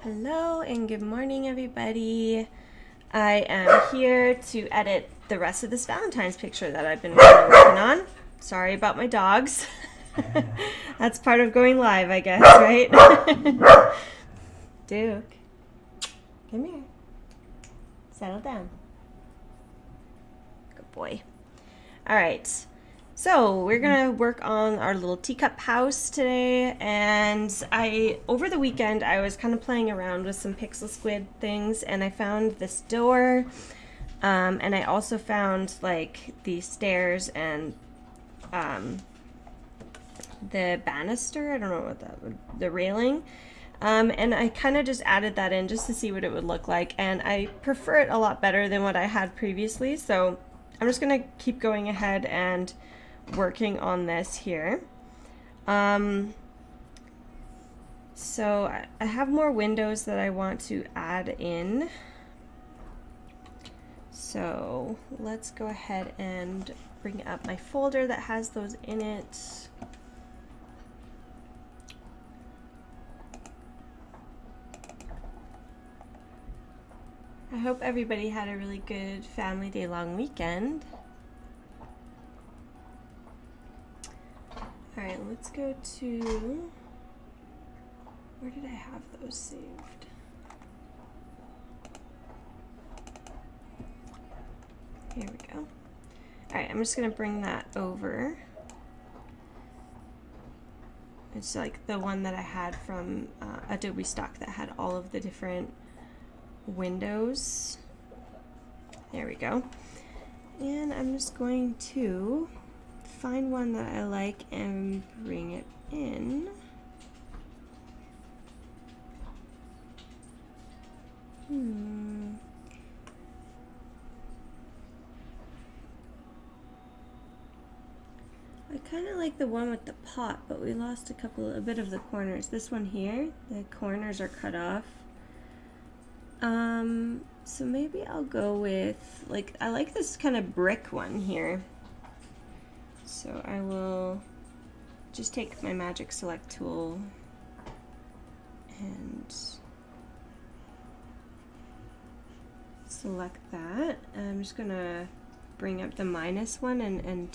Hello and good morning, everybody. I am here to edit the rest of this Valentine's picture that I've been working on. Sorry about my dogs. That's part of going live, I guess, right? Duke, come here. Settle down. Good boy. All right. So we're gonna work on our little teacup house today, and over the weekend I was kind of playing around with some pixel squid things, and I found this door, and I also found like the stairs and the banister. I don't know what that would, the railing, and I kind of just added that in just to see what it would look like, and I prefer it a lot better than what I had previously. So I'm just gonna keep going ahead and working on this here. So I have more windows that I want to add in. So let's go ahead and bring up my folder that has those in it. I hope everybody had a really good family day long weekend. All right, let's go to, where did I have those saved? Here we go. All right, I'm just gonna bring that over. It's like the one that I had from Adobe Stock that had all of the different windows. There we go. And I'm just going to find one that I like and bring it in. I kind of like the one with the pot, but we lost a bit of the corners. This one here, the corners are cut off. So maybe I'll go with, like, I like this kind of brick one here. So I will just take my Magic Select tool and select that. I'm just gonna bring up the minus one and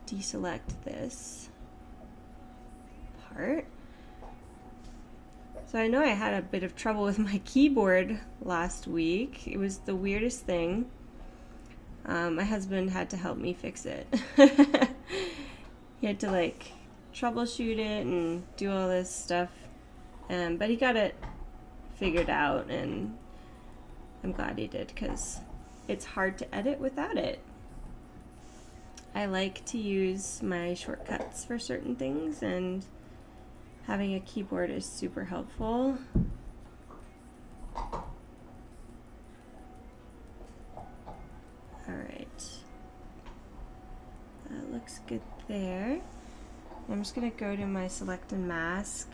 deselect this part. So I know I had a bit of trouble with my keyboard last week. It was the weirdest thing. My husband had to help me fix it. He had to like troubleshoot it and do all this stuff, but he got it figured out, and I'm glad he did, because it's hard to edit without it. I like to use my shortcuts for certain things, and having a keyboard is super helpful. Alright, that looks good there. I'm just going to go to my Select and Mask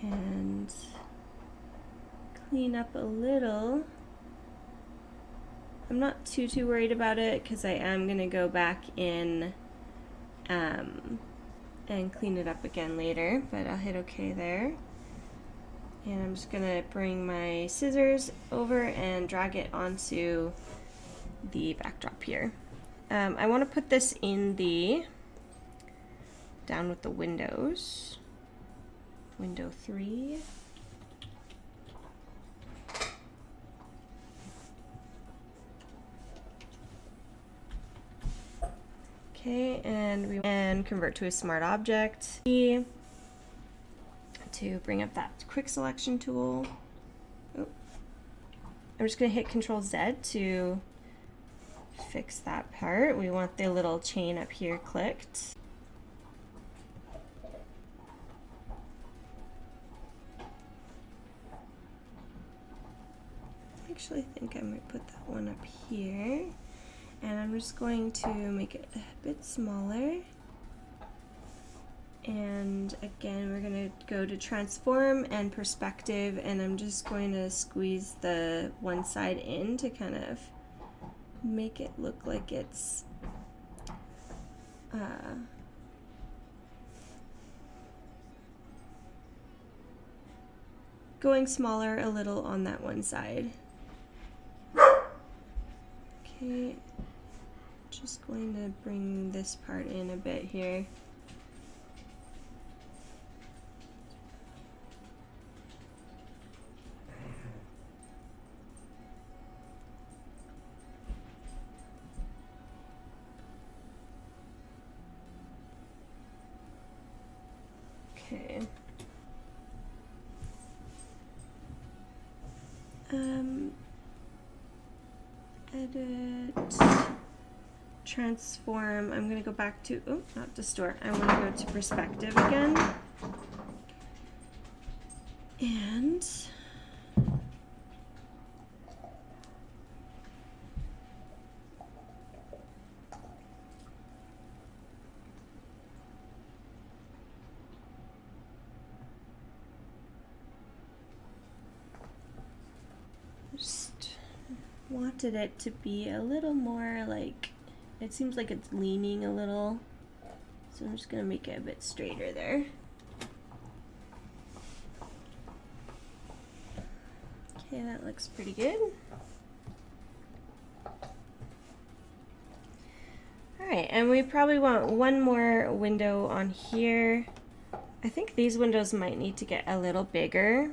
and clean up a little. I'm not too worried about it, because I am going to go back in and clean it up again later, but I'll hit OK there. And I'm just going to bring my scissors over and drag it onto the backdrop here. I want to put this in the, down with the windows, window 3. Okay, and we convert to a smart object to bring up that quick selection tool. Oh. I'm just going to hit Control Z to fix that part. We want the little chain up here clicked. I actually think I might put that one up here. And I'm just going to make it a bit smaller. And again, we're going to go to Transform and Perspective, and I'm just going to squeeze the one side in to kind of make it look like it's going smaller a little on that one side. Okay, just going to bring this part in a bit here. Okay. Edit, transform. I'm gonna go back to, oh, not distort. I want to go to perspective again. And just wanted it to be a little more like, it seems like it's leaning a little, so I'm just gonna make it a bit straighter there. Okay, that looks pretty good. Alright, and we probably want one more window on here. I think these windows might need to get a little bigger.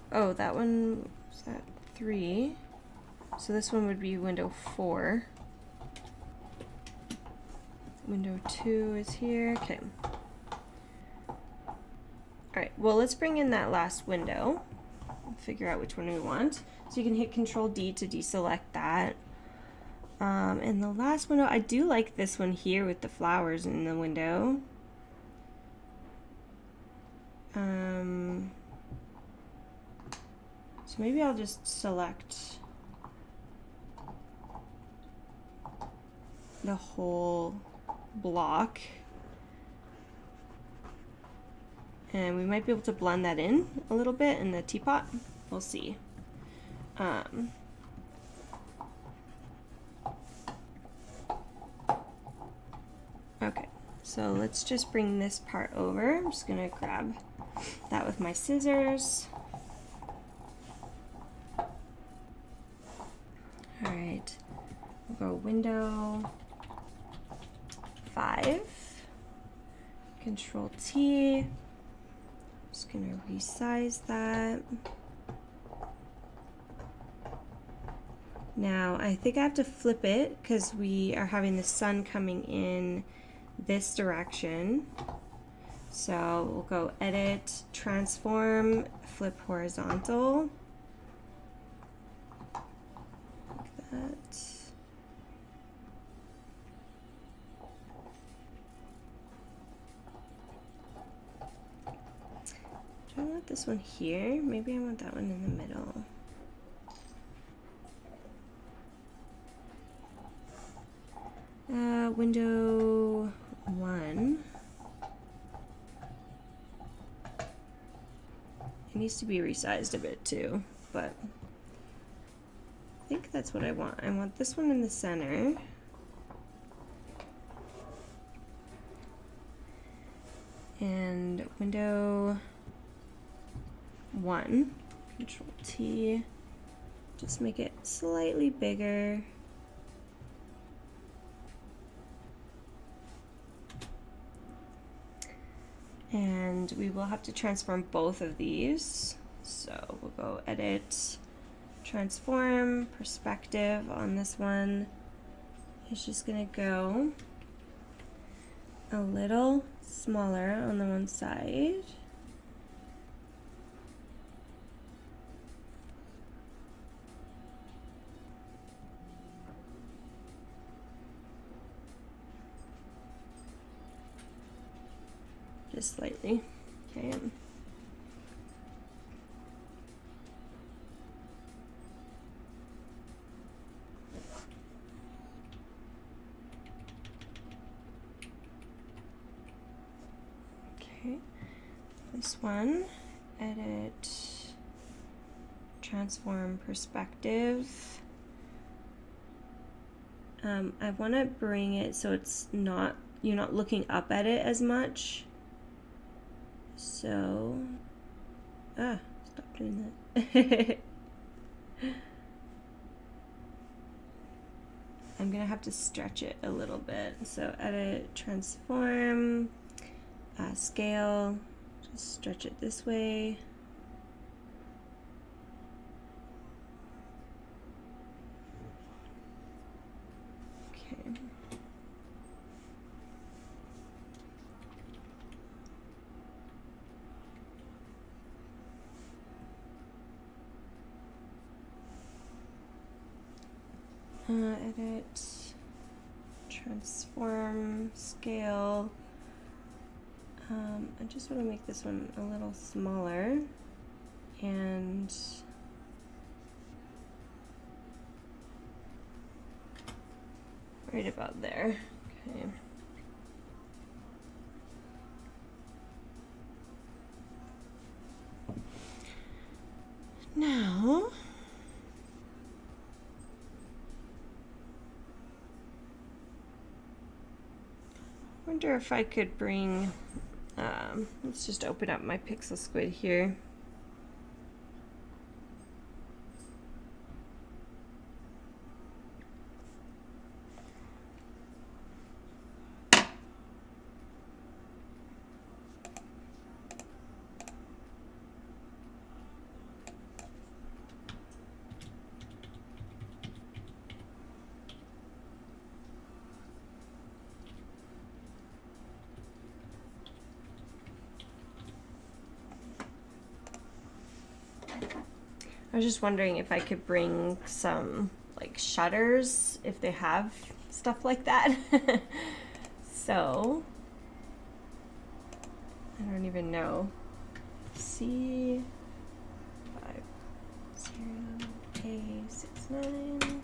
Oh, that one, was that 3? So this one would be window 4. Window 2 is here. Okay. Alright, well, let's bring in that last window. Figure out which one we want. So you can hit Control D to deselect that. And the last window, I do like this one here with the flowers in the window. So maybe I'll just select the whole block. And we might be able to blend that in a little bit in the teapot. We'll see. Okay, so let's just bring this part over. I'm just gonna grab that with my scissors. All right, we'll go window 5, Control T. Just gonna resize that. Now I think I have to flip it because we are having the sun coming in this direction. So we'll go Edit, Transform, Flip Horizontal. Like that. Do I want this one here? Maybe I want that one in the middle. Window 1. It needs to be resized a bit too, but I think that's what I want. I want this one in the center. And window 1, Control T, just make it slightly bigger. And we will have to transform both of these. So we'll go Edit, Transform, Perspective on this one. It's just gonna go a little smaller on the one side. Just slightly. Okay. Okay. This one, Edit, Transform, Perspective. I want to bring it so it's not, you're not looking up at it as much. So, stop doing that. I'm gonna have to stretch it a little bit. So edit, transform, scale, just stretch it this way. Okay. Edit, transform, scale. I just want to make this one a little smaller, and right about there. Okay. Now, I wonder if I could bring, let's just open up my pixel squid here. I was just wondering if I could bring some like shutters, if they have stuff like that. So, I don't even know. C5 A69.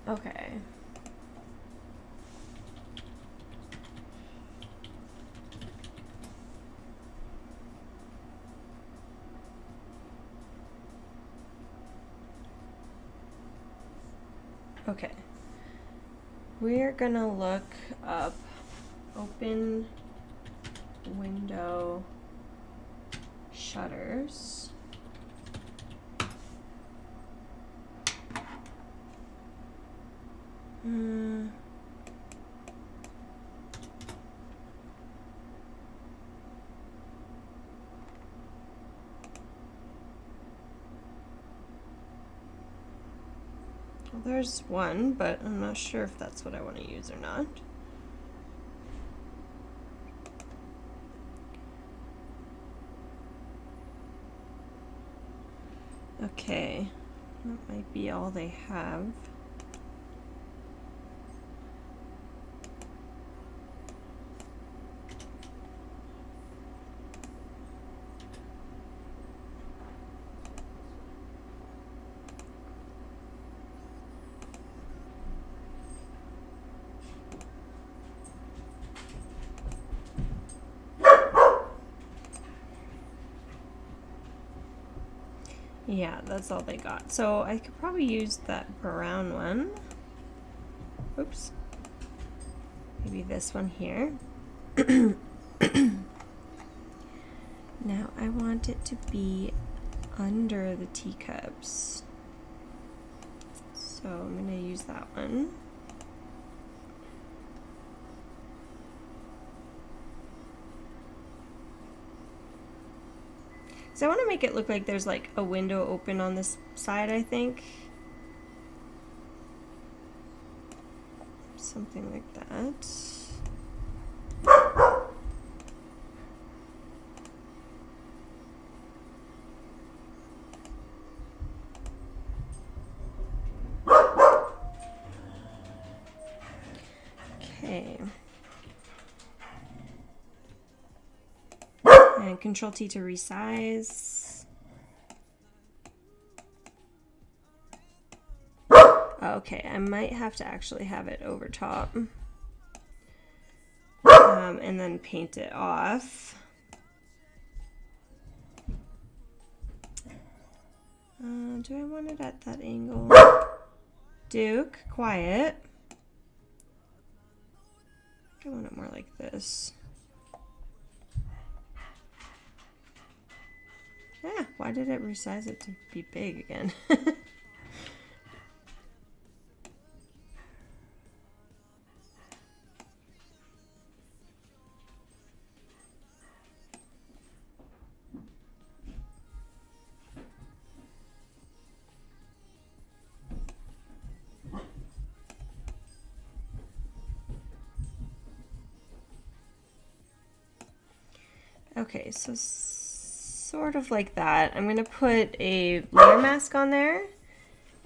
Okay. Okay, we're gonna look up open window shutters. Well, there's one, but I'm not sure if that's what I want to use or not. Okay, that might be all they have. Yeah, that's all they got. So I could probably use that brown one. Oops. Maybe this one here. Now I want it to be under the teacups. So I'm going to use that one. So I want to make it look like there's like a window open on this side, I think. Something like that. Okay. And Control T to resize. Okay, I might have to actually have it over top. And then paint it off. Do I want it at that angle? Duke, quiet. I want it more like this. Yeah, why did it resize it to be big again? Okay, so sort of like that. I'm gonna put a layer mask on there,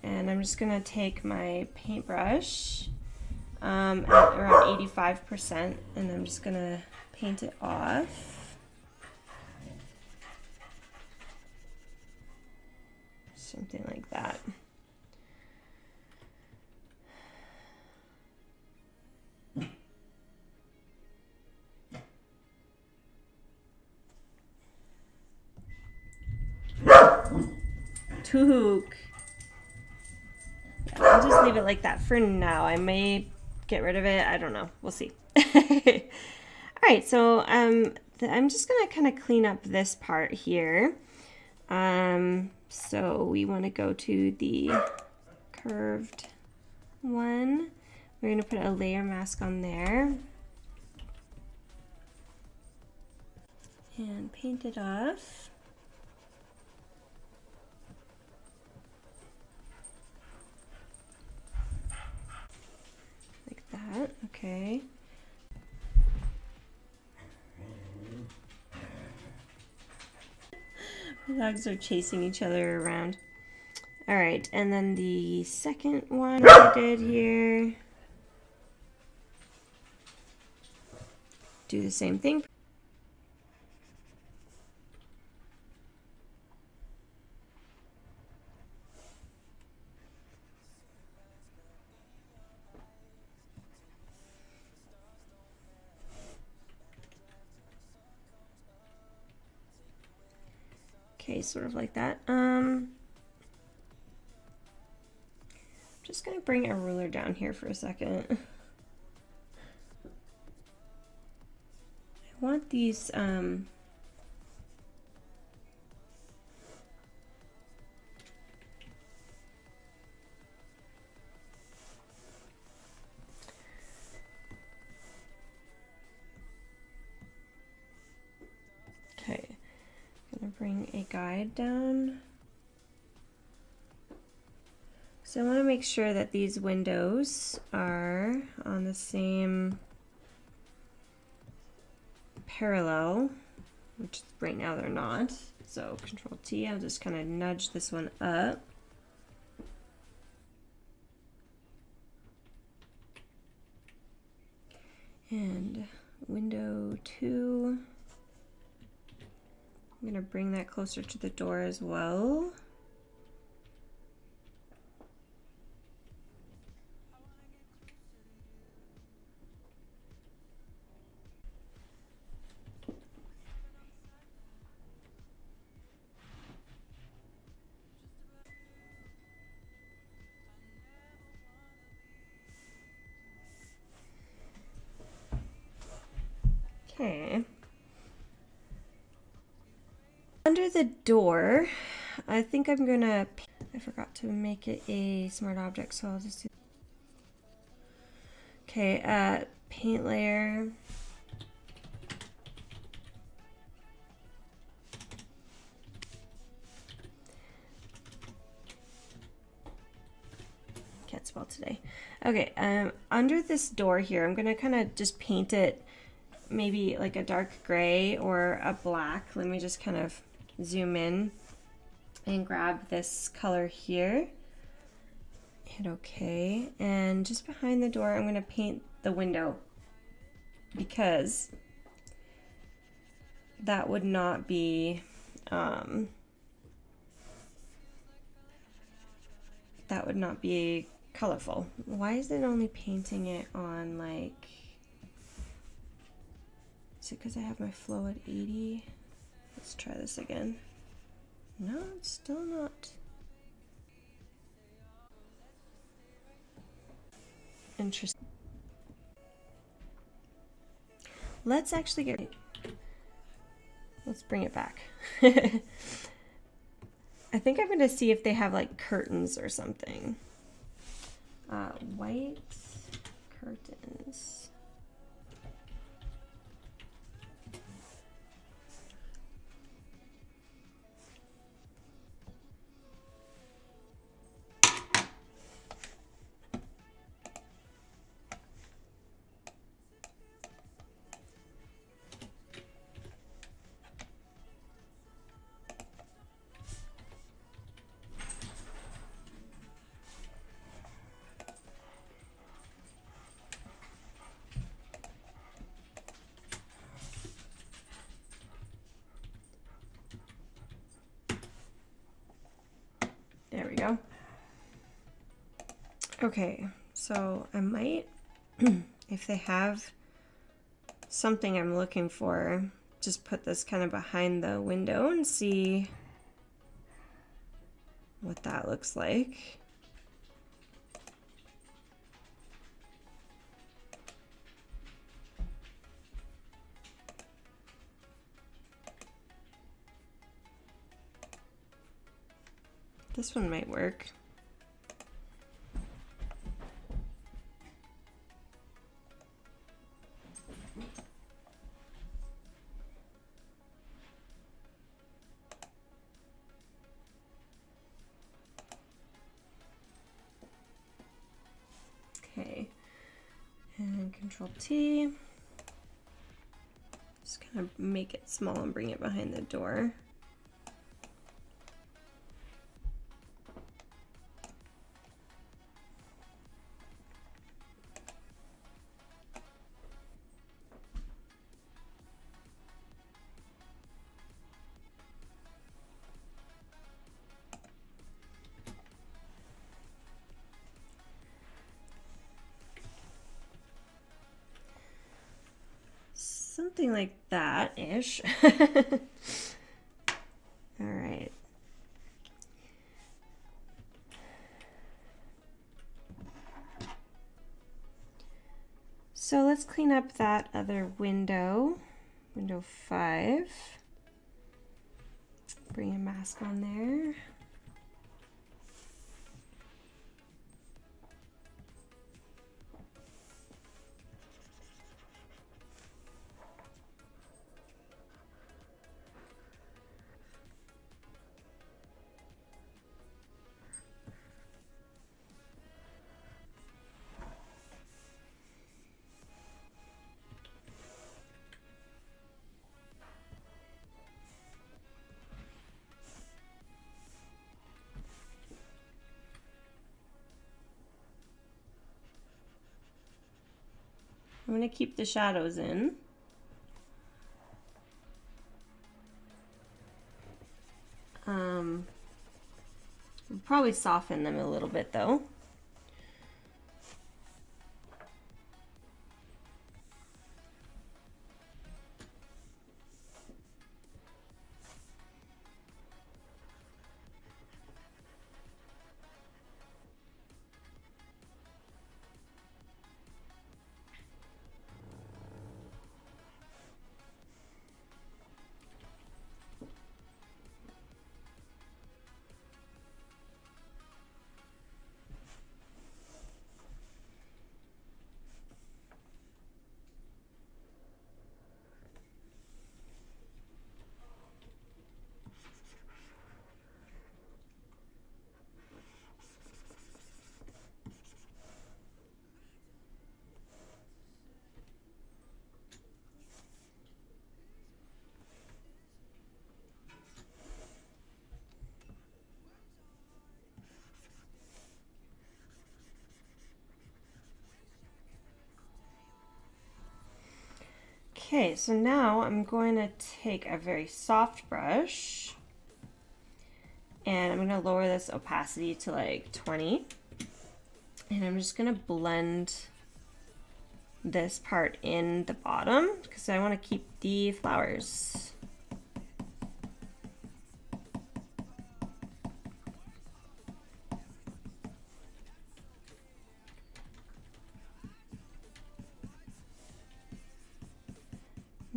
and I'm just gonna take my paintbrush at around 85%, and I'm just gonna paint it off. Something like that. Took. Yeah, I'll just leave it like that for now. I may get rid of it. I don't know. We'll see. All right, so I'm just gonna kind of clean up this part here. So we want to go to the curved one. We're gonna put a layer mask on there and paint it off. Like that, okay. Dogs are chasing each other around. All right, and then the second one I did here. Do the same thing. Okay, sort of like that. I'm just gonna bring a ruler down here for a second. I want these okay. I'm gonna bring a guide down. So I want to make sure that these windows are on the same parallel, which right now they're not. So Control T, I'll just kind of nudge this one up. And window 2, I'm gonna bring that closer to the door as well. Okay. Under the door, I think I'm gonna, I forgot to make it a smart object, so I'll just do. Okay, paint layer. Can't spell today. Okay, under this door here, I'm gonna kind of just paint it maybe like a dark gray or a black. Let me just kind of zoom in and grab this color here. Hit OK. And just behind the door, I'm going to paint the window because that would not be colorful. Why is it only painting it on like, is it because I have my flow at 80? Let's try this again. No, it's still not. Interesting. let's actually let's bring it back. I think I'm gonna see if they have like curtains or something. White curtains. There we go. Okay, so I might, if they have something I'm looking for, just put this kind of behind the window and see what that looks like. This one might work. Okay, and Control T. Just kind of make it small and bring it behind the door. Something like that-ish. All right. So let's clean up that other window, window 5. Bring a mask on there. I'm going to keep the shadows in. We'll probably soften them a little bit though. Okay, so now I'm going to take a very soft brush and I'm going to lower this opacity to like 20. And I'm just going to blend this part in the bottom because I want to keep the flowers.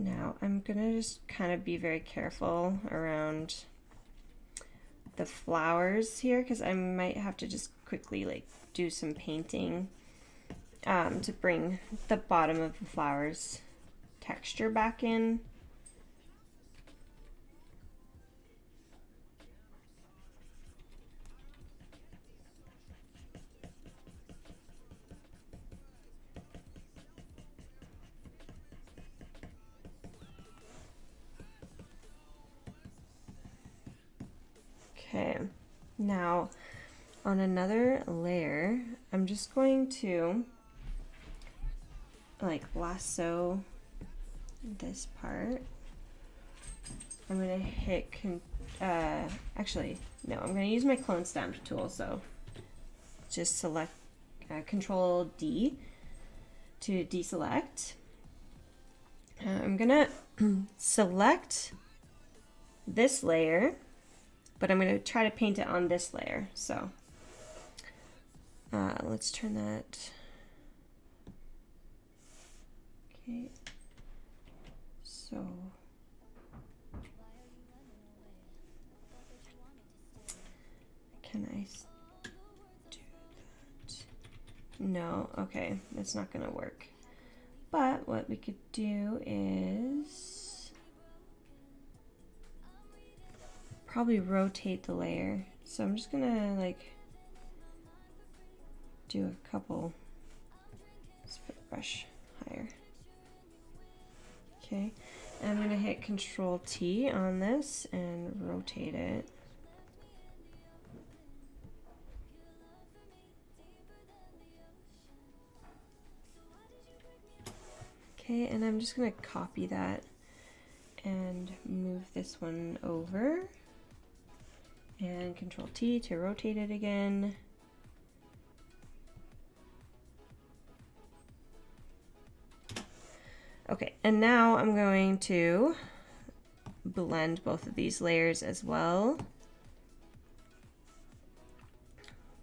Now I'm gonna just kind of be very careful around the flowers here because I might have to just quickly like do some painting to bring the bottom of the flowers texture back in. Okay, now on another layer, I'm just going to like lasso this part. I'm gonna hit, actually, no, I'm gonna use my clone stamp tool, so just select Control D to deselect. I'm gonna select this layer, but I'm going to try to paint it on this layer. So let's turn that. Okay. So can I do that? No, okay, that's not going to work. But what we could do is probably rotate the layer. So I'm just gonna like do a couple. Let's put the brush higher. Okay, and I'm gonna hit Control T on this and rotate it. Okay, and I'm just gonna copy that and move this one over. And Control T to rotate it again. Okay, and now I'm going to blend both of these layers as well.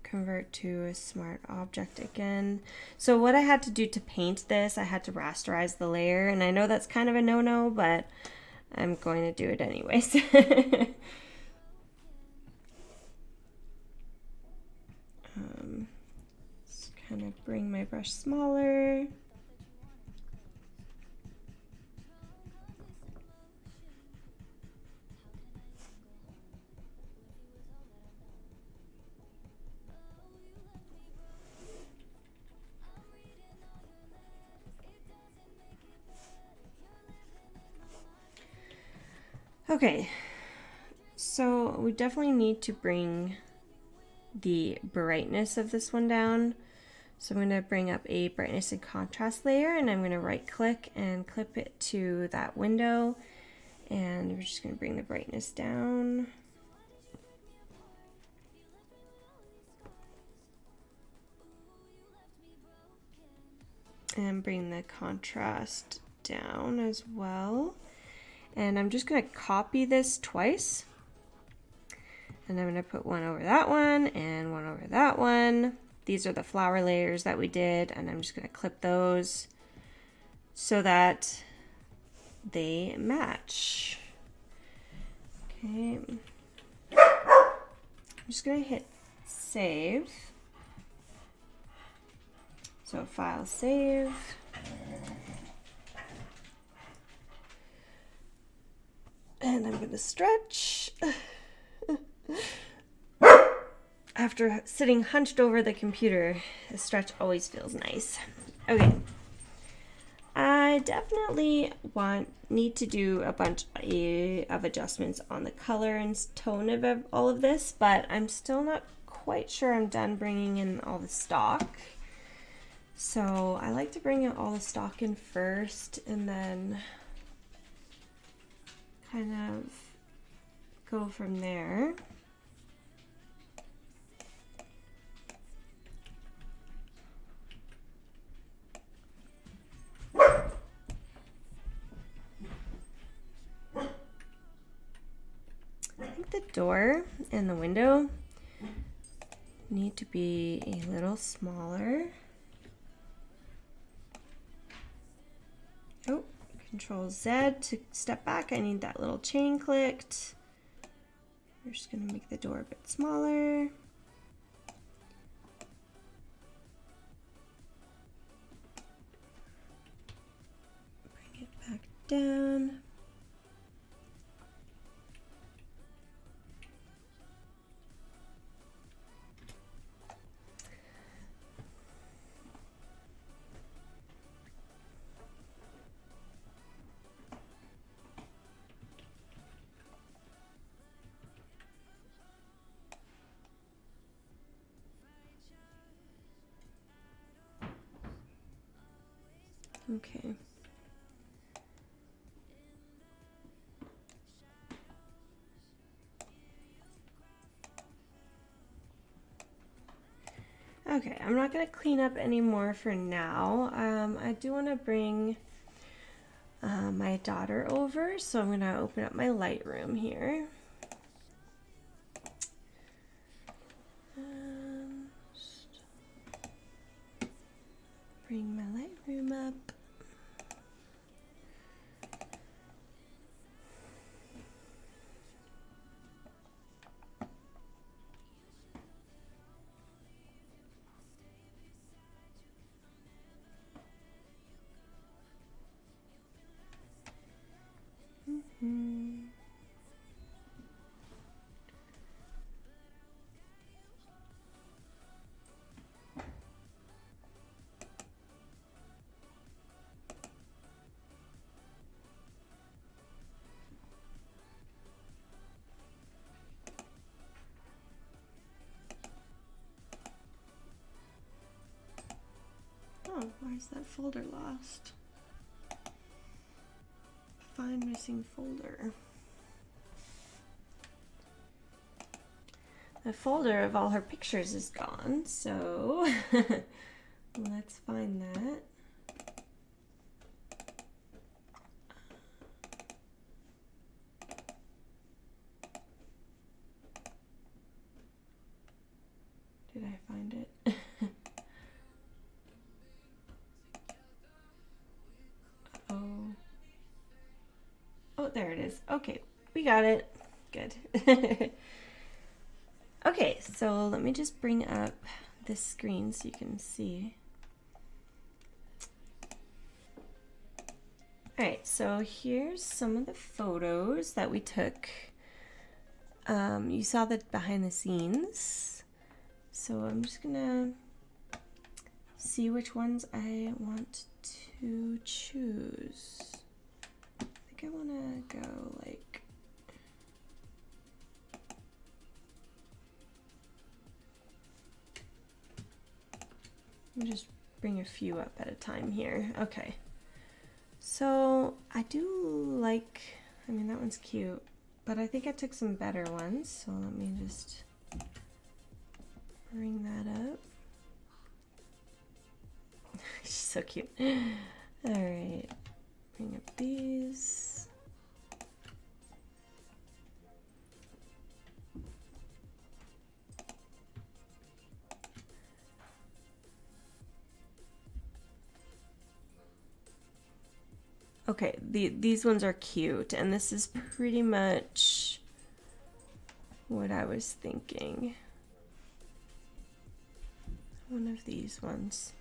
Convert to a smart object again. So what I had to do to paint this, I had to rasterize the layer, and I know that's kind of a no-no, but I'm going to do it anyways. Just kind of bring my brush smaller. Okay, so we definitely need to bring the brightness of this one down. So I'm going to bring up a brightness and contrast layer, and I'm going to right click and clip it to that window, and we're just going to bring the brightness down. And bring the contrast down as well. And I'm just going to copy this twice. And I'm going to put one over that one and one over that one. These are the flower layers that we did, and I'm just going to clip those so that they match. Okay. I'm just going to hit save. So file save. And I'm going to stretch. After sitting hunched over the computer, a stretch always feels nice. Okay. I definitely need to do a bunch of adjustments on the color and tone of all of this, but I'm still not quite sure I'm done bringing in all the stock. So I like to bring in all the stock in first and then kind of go from there. I think the door and the window need to be a little smaller. Oh, Control Z to step back. I need that little chain clicked. We're just going to make the door a bit smaller. Bring it back down. Okay. Okay, I'm not going to clean up anymore for now. I do want to bring my daughter over, so I'm going to open up my Lightroom here. Just bring my Lightroom up. Oh, why is that folder lost? Find missing folder. The folder of all her pictures is gone, so let's find that. Did I find it? Oh. Oh, there it is. Okay, we got it. Good. Okay, so let me just bring up this screen so you can see. Alright, so here's some of the photos that we took. You saw the behind the scenes. So I'm just gonna see which ones I want to choose. I think I wanna go like... Let me just bring a few up at a time here. Okay. So I do like, I mean, that one's cute, but I think I took some better ones. So let me just bring that up. She's so cute. All right, bring up these. Okay, these ones are cute, and this is pretty much what I was thinking. One of these ones.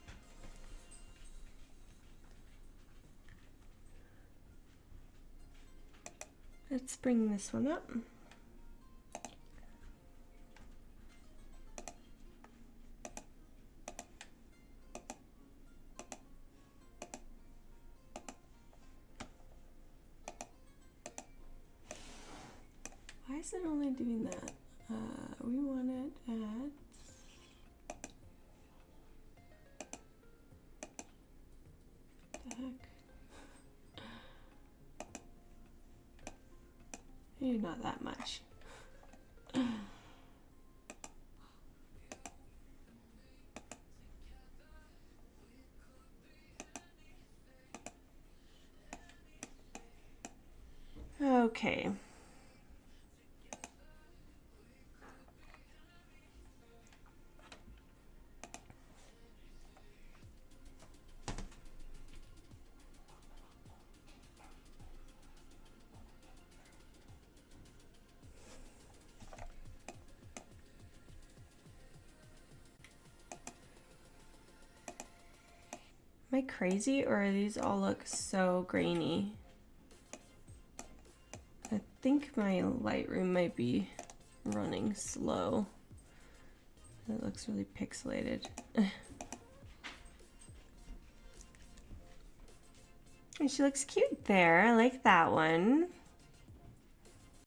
Let's bring this one up. Why is it only doing that? We want it at... the heck? Maybe not that much. Okay. Am I crazy or these all look so grainy? I think my Lightroom might be running slow. It looks really pixelated. And she looks cute there. I like that one.